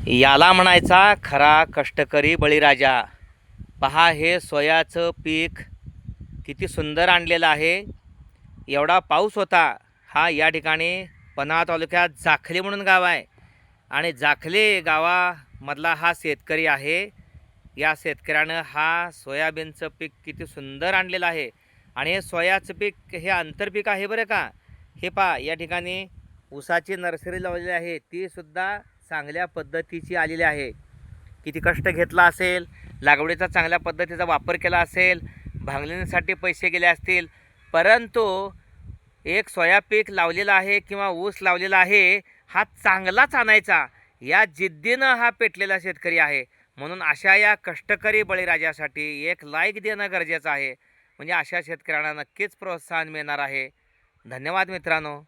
याला म्हणायचा खरा कष्टकरी बळीराजा। पहा हे सोयाचं पीक किती सुंदर आणलेलं आहे। एवढा पाऊस होता। हा या ठिकाणी पन्हाळा तालुक्यात जाखले म्हणून गाव आहे आणि जाखले गावामधला हा शेतकरी आहे। या शेतकऱ्यानं हा सोयाबीनचं पीक किती सुंदर आणलेलं आहे आणि हे सोयाचं पीक हे आंतरपीक आहे बरं का। हे पहा या ठिकाणी ऊसाची नर्सरी लावलेली आहे, ती सुद्धा चांगल्या पद्धतीची आलेली आहे। किती कष्ट घेतला असेल, लागवडीचा चांगल्या पद्धतीचा वापर केला असेल, भांगलणीसाठी पैसे गेले असतील, परंतु एक सोया पीक लावलेला आहे किंवा ऊस लावलेला आहे, हा चांगलाच आणायचा या जिद्दीनं हा पेटलेला शेतकरी आहे। म्हणून अशा या कष्टकरी बळीराजासाठी एक लाईक देणं गरजेचं आहे, म्हणजे अशा शेतकऱ्यांना नक्कीच प्रोत्साहन मिळणार आहे। धन्यवाद मित्रांनो।